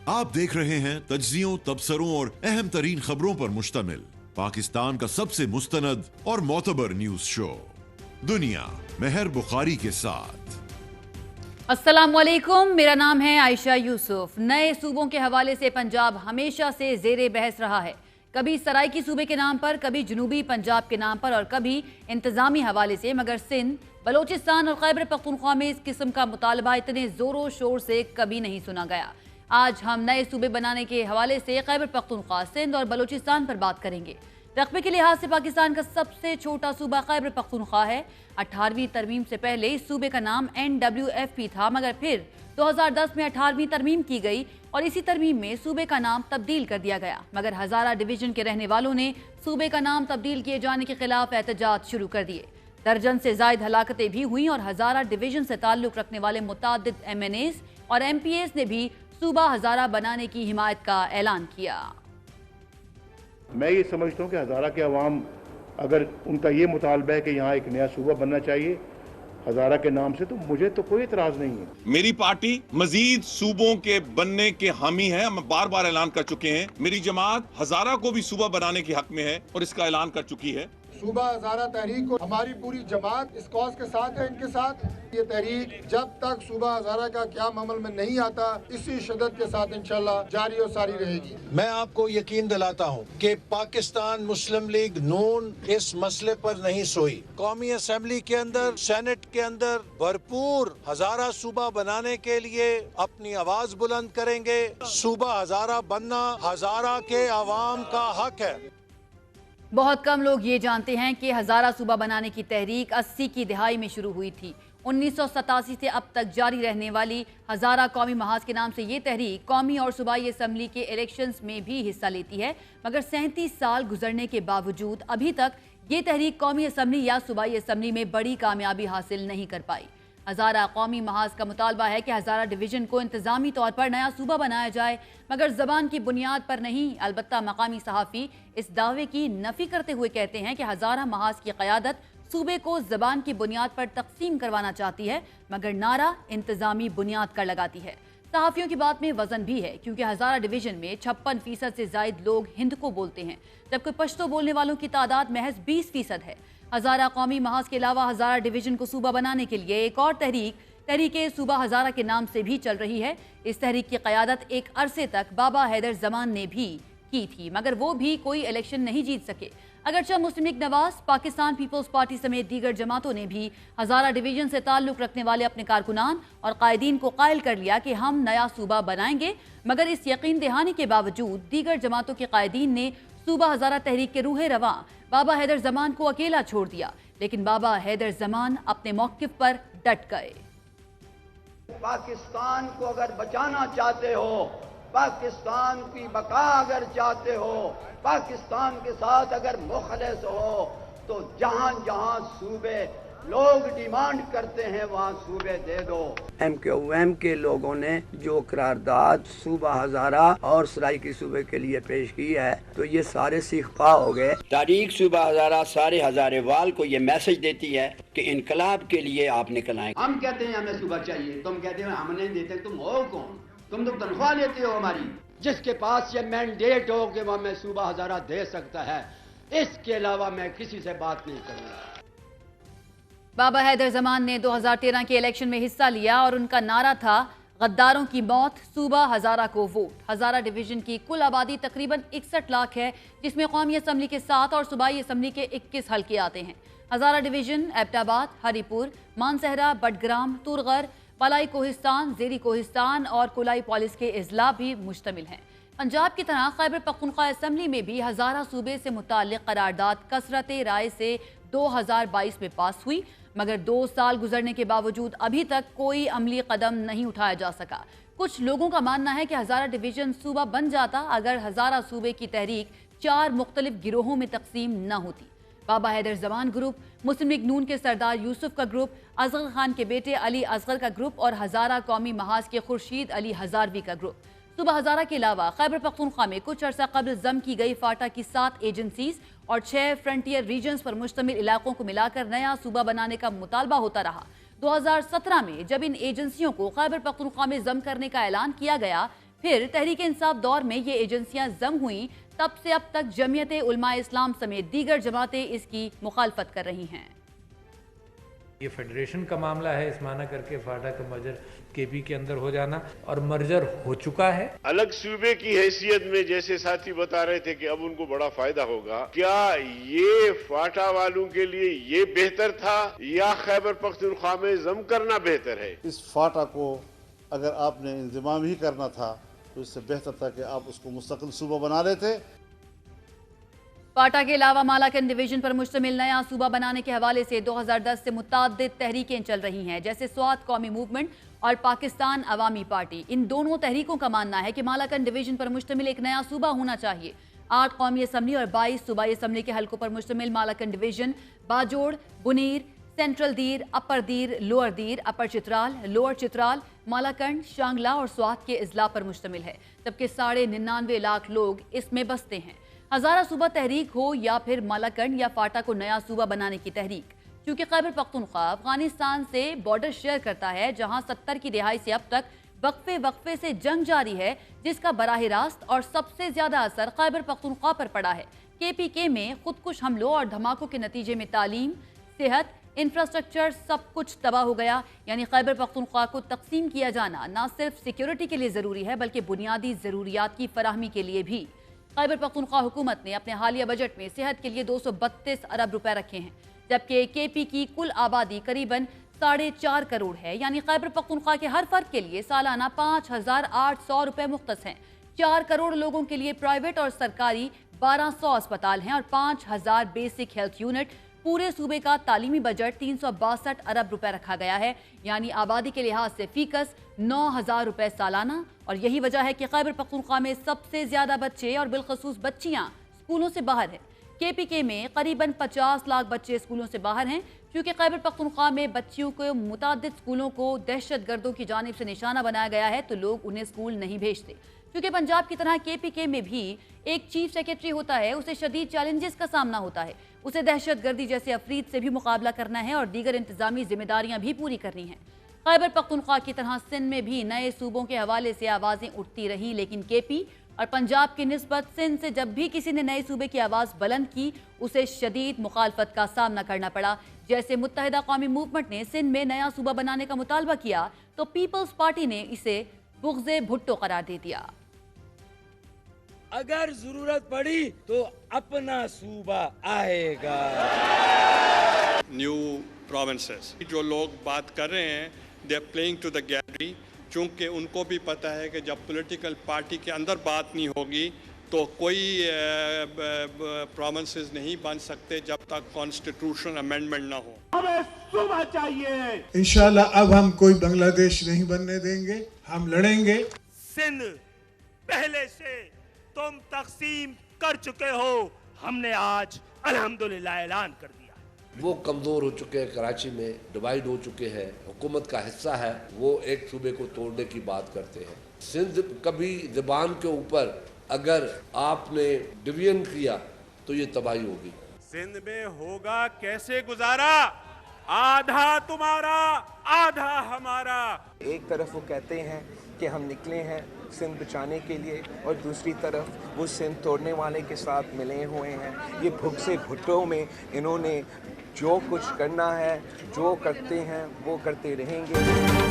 आप देख रहे हैं तज्जियों, तबसरों और अहम तरीन खबरों पर मुश्तमिल पाकिस्तान का सबसे मुस्तनद और मोतबर न्यूज शो दुनिया मेहर बुखारी के साथ। अस्सलाम वालेकुम, मेरा नाम है आयशा यूसुफ। नए सूबों के हवाले से पंजाब हमेशा से जेरे बहस रहा है, कभी सराइकी सूबे के नाम पर, कभी जनूबी पंजाब के नाम पर और कभी इंतजामी हवाले से। मगर सिंध, बलोचिस्तान और खैबर पख्तूनख्वा में इस किस्म का मुतालबा इतने जोरों शोर से कभी नहीं सुना गया। आज हम नए सूबे बनाने के हवाले से खैबर पख्तूनख्वा, सिंध और बलोचिस्तान पर बात करेंगे। रकबे के लिहाज से पाकिस्तान का सबसे छोटा सूबा खैबर पख्तूनख्वा है। 18वीं तरमीम से पहले इस सूबे का नाम NWFP था, मगर फिर 2010 में 18वीं तरमीम की गई और इसी तरमीम में सूबे का नाम तब्दील कर दिया गया। मगर हज़ारा डिवीजन के रहने वालों ने सूबे का नाम तब्दील किए जाने के खिलाफ एहतजाज शुरू कर दिए। दर्जन से जायद हलाकतें भी हुई और हज़ारा डिवीजन से ताल्लुक़ रखने वाले मुतादिद MNAs और MPAs ने भी सूबा हज़ारा बनाने की हिमायत का ऐलान किया। मैं ये समझता हूँ कि हज़ारा के अवाम, अगर उनका ये मुतालबा है कि यहाँ एक नया सूबा बनना चाहिए हज़ारा के नाम से, तो मुझे तो कोई इतराज़ नहीं है। मेरी पार्टी मजीद सूबों के बनने के हामी है। हम बार बार ऐलान कर चुके हैं। मेरी जमात हज़ारा को भी सूबा बनाने के हक में है और इसका ऐलान कर चुकी है। सूबा हज़ारा तहरीक को हमारी पूरी जमात इस कॉज के साथ है, इनके साथ। ये तहरीक जब तक सूबा हज़ारा का क़याम अमल में नहीं आता, इसी शिद्दत के साथ इंशाल्लाह जारी और सारी रहेगी। मैं आपको यकीन दिलाता हूँ कि पाकिस्तान मुस्लिम लीग नून इस मसले पर नहीं सोई। कौमी असम्बली के अंदर, सेनेट के अंदर भरपूर हज़ारा सूबा बनाने के लिए अपनी आवाज बुलंद करेंगे। सूबा हज़ारा बनना हज़ारा के अवाम का हक है। बहुत कम लोग ये जानते हैं कि हज़ारा सूबा बनाने की तहरीक 80 की दहाई में शुरू हुई थी। 1987 से अब तक जारी रहने वाली हज़ारा कौमी महाज के नाम से ये तहरीक कौमी और सूबाई असम्बली के इलेक्शंस में भी हिस्सा लेती है। मगर 37 साल गुजरने के बावजूद अभी तक ये तहरीक कौमी असम्बली या सूबाई असम्बली में बड़ी कामयाबी हासिल नहीं कर पाई। हज़ारा कौमी महाज का मुतालबा है कि हज़ारा डिवीज़न को इंतज़ामी तौर पर नया सूबा बनाया जाए, मगर ज़बान की बुनियाद पर नहीं। अलबत्ता मकामी सहाफ़ी इस दावे की नफ़ी करते हुए कहते हैं कि हज़ारा महाज की क़यादत सूबे को ज़बान की बुनियाद पर तकसीम करवाना चाहती है, मगर नारा इंतज़ामी बुनियाद कर लगाती है। सहाफ़ियों की बात में वज़न भी है, क्योंकि हज़ारा डिवीज़न में 56% से ज़ायद लोग हिंद को बोलते हैं, जबकि पश्तो बोलने वालों की तादाद महज 20% है। हज़ारा कौमी महाज के अलावा हज़ारा डिवीज़न को सूबा बनाने के लिए एक और तहरीक सूबा हज़ारा के नाम से भी चल रही है। इस तहरीक की क़यादत एक अरसे तक बाबा हैदर ज़मान ने भी की थी, मगर वो भी कोई इलेक्शन नहीं जीत सके। अगरचे Muslim League Nawaz, Pakistan Peoples Party समेत दीगर जमातों ने भी हज़ारा डिवीज़न से ताल्लुक़ रखने वाले अपने कारकुनान और कायदीन को कायल कर लिया कि हम नया सूबा बनाएंगे। मगर इस यकीन दहानी के बावजूद दीगर जमातों के कायदीन ने सूबा हज़ारा तहरीक के रूहे रवां बाबा हैदर ज़मान को अकेला छोड़ दिया, लेकिन बाबा हैदर ज़मान अपने मौक़िफ़ पर डट गए। पाकिस्तान को अगर बचाना चाहते हो, पाकिस्तान की बका अगर चाहते हो, पाकिस्तान के साथ अगर मुखलिस हो, तो जहां जहां सूबे लोग डिमांड करते हैं वहां सूबे दे दो। MQM के लोगों ने जो करारदाद सूबा हज़ारा और सराइकी सूबे के लिए पेश की है, तो ये सारे सीखपा हो गए। तारीख सूबा हज़ारा सारे हज़ारे वाल को ये मैसेज देती है कि इनकलाब के लिए आप निकल आए। हम कहते हैं हमें सूबा चाहिए, तुम कहते हो हम नहीं देते। तुम हो कौन? तुम तो तनख्वाह लेते हो हमारी। जिसके पास ये मैंडेट हो कि वह हमें सूबा हज़ारा दे सकता है, इसके अलावा मैं किसी से बात नहीं करूँगा। बाबा हैदर ज़मान ने 2013 के इलेक्शन में हिस्सा लिया और उनका नारा था गद्दारों की मौत, सूबा हज़ारा को वोट। हज़ारा डिवीज़न की कुल आबादी तकरीबन 61 लाख है, जिसमें कौमी असम्बली के 7 और सूबाई असम्बली के 21 हल्के आते हैं। हज़ारा डिवीज़न एबटाबाद, हरीपुर, मानसहरा, बडग्राम, तुरगर, पलाई कोहिस्तान, ज़ेरी कोहिस्तान और कुलाई पॉलिस के अजला भी मुश्तमिल हैं। पंजाब की तरह खैबर पख्तूनख्वा असम्बली में भी हज़ारा सूबे से मुताल्लिक़ करारदाद कसरत राय से 2022 में पास हुई, मगर 2 साल गुजरने के बावजूद अभी तक कोई अमली कदम नहीं उठाया जा सका। कुछ लोगों का मानना है कि हज़ारा डिवीज़न सूबा बन जाता अगर हज़ारा सूबे की तहरीक 4 मुख्तलिफ गिरोहों में तकसीम न होती। बाबा हैदर ज़मान ग्रुप, मुस्लिम लीग नून के सरदार यूसुफ का ग्रुप, असगर खान के बेटे अली असगर का ग्रुप और हज़ारा कौमी महाज के खुर्शीद अली हज़ारवी का ग्रुप। सूबा हज़ारा के अलावा खैबर पख्तूनख्वा में कुछ अर्सा कबल जम की गई फाटा की 7 एजेंसीज और 6 फ्रंटियर रीजन्स पर मुश्तमिल इलाकों को मिलाकर नया सूबा बनाने का मुतालबा होता रहा। 2017 में जब इन एजेंसियों को खैबर पख्तूनख्वा में जम करने का ऐलान किया गया, फिर तहरीक इंसाफ दौर में ये एजेंसियां जम हुई, तब से अब तक जमीयत उलमा इस्लाम समेत दीगर जमातें इसकी मुखालफत कर रही हैं। ये फेडरेशन का मामला है, इस माना करके फाटा का मर्जर केपी के अंदर हो जाना, और मर्जर हो चुका है। अलग सूबे की हैसियत में जैसे साथी बता रहे थे कि अब उनको बड़ा फायदा होगा, क्या ये फाटा वालों के लिए ये बेहतर था या खैबर पख्तूनख्वा में जम करना बेहतर है? इस फाटा को अगर आपने इंतजाम ही करना था तो इससे बेहतर था कि आप उसको मुस्तकिल सूबा बना लेते। फाटा के अलावा मालाकन डिवीजन पर मुश्तमिल नया सूबा बनाने के हवाले से 2010 से मुतअद्दिद तहरीकें चल रही हैं, जैसे स्वात कौमी मूवमेंट और पाकिस्तान अवामी पार्टी। इन दोनों तहरीकों का मानना है कि मालाकन डिवीजन पर मुश्तमिल एक नया सूबा होना चाहिए। 8 कौमी असम्बली और 22 सूबाई असम्बली के हलकों पर मुश्तमिल मालाकन डिवीजन बाजोड़, बुनीर, सेंट्रल दीर, अपर दीर, लोअर दीर, अपर चित्राल, लोअर चित्राल, मालाकंड, शांगला और स्वात के अजला पर मुश्तमिल है, जबकि 99.5 लाख लोग इसमें बसते हैं। हज़ारा सूबा तहरीक हो या फिर मालाकंड या फाटा को नया सूबा बनाने की तहरीक, क्योंकि खैबर पख्तूनख्वा अफगानिस्तान से बॉर्डर शेयर करता है, जहां 70 की दिहाई से अब तक वक्फे से जंग जारी है, जिसका बराह रास्त और सबसे ज्यादा असर खैबर पख्तूनख्वा पर पड़ा है। KPK में खुदकुश हमलों और धमाकों के नतीजे में तालीम, सेहत, इंफ्रास्ट्रक्चर सब कुछ तबाह हो गया। यानी खैबर पख्तूनख्वा को तकसीम किया जाना न सिर्फ सिक्योरिटी के लिए ज़रूरी है, बल्कि बुनियादी ज़रूरियात की फराहमी के लिए भी। खैबर पख्तूनख्वा हुकूमत ने अपने हालिया बजट में सेहत के लिए 232 अरब रुपए रखे हैं, जबकि KP की कुल आबादी करीबन 4.5 करोड़ है। यानी खैबर पख्तूनख्वा के हर फर्द के लिए सालाना 5,800 रुपए मुख्तस हैं। 4 करोड़ लोगों के लिए प्राइवेट और सरकारी 1200 अस्पताल हैं और 5,000 बेसिक हेल्थ यूनिट। पूरे सूबे का तालीमी बजट 362 अरब रुपए रखा गया है, यानी आबादी के लिहाज से फीकस 9,000 रुपए सालाना। और यही वजह है कि खैबर पख्तूनख्वा में सबसे ज्यादा बच्चे और बिलखसूस बच्चियां स्कूलों से बाहर हैं। KPK में करीबन 50 लाख बच्चे स्कूलों से बाहर हैं, क्योंकि खैबर पख्तूनख्वा में बच्चियों को मुतादिद स्कूलों को दहशत गर्दों की जानिब से निशाना बनाया गया है, तो लोग उन्हें स्कूल नहीं भेजते। क्योंकि पंजाब की तरह KPK में भी एक चीफ सेक्रेटरी होता है, उसे शदीद चैलेंजेस का सामना होता है। उसे दहशत गर्दी जैसे अफरीद से भी मुकाबला करना है और दीगर इंतजामी जिम्मेदारियां भी पूरी करनी हैं। खैबर पख्तूनख्वा की तरह सिंध में भी नए सूबों के हवाले से आवाज़ें उठती रहीं, लेकिन KP और पंजाब की निस्बत सिंध से जब भी किसी ने नए सूबे की आवाज़ बुलंद की, उसे शदीद मुखालफत का सामना करना पड़ा। जैसे मुत्तहिदा कौमी मूवमेंट ने सिंध में नया सूबा बनाने का मुतालबा किया, तो पीपल्स पार्टी ने इसे बुग़्ज़े भुट्टो करार दे दिया। अगर जरूरत पड़ी तो अपना सूबा आएगा। न्यू प्रोविंसेस जो लोग बात कर रहे हैं, they are playing to the gallery, क्योंकि उनको भी पता है कि जब पॉलिटिकल पार्टी के अंदर बात नहीं होगी तो कोई प्रोविंसेस नहीं बन सकते जब तक कॉन्स्टिट्यूशनल अमेंडमेंट ना हो। हमें सूबा चाहिए। इंशाल्लाह अब हम कोई बांग्लादेश नहीं बनने देंगे, हम लड़ेंगे। सिंध पहले से तुम तकसीम कर चुके हो, हमने आज अल्हम्दुलिल्लाह ऐलान कर दिया। वो कमज़ोर हो चुके हैं, कराची में डिवाइड हो चुके हैं, हुकूमत का हिस्सा है, वो एक सूबे को तोड़ने की बात करते हैं। सिंध कभी ज़बान के ऊपर अगर आपने डिवीजन किया तो ये तबाही होगी। सिंध में होगा कैसे गुजारा? आधा तुम्हारा आधा हमारा। एक तरफ वो कहते हैं कि हम निकले हैं सिंध बचाने के लिए, और दूसरी तरफ वो सिंध तोड़ने वाले के साथ मिले हुए हैं। ये भुगसे भुट्टो में इन्होंने जो कुछ करना है, जो करते हैं वो करते रहेंगे।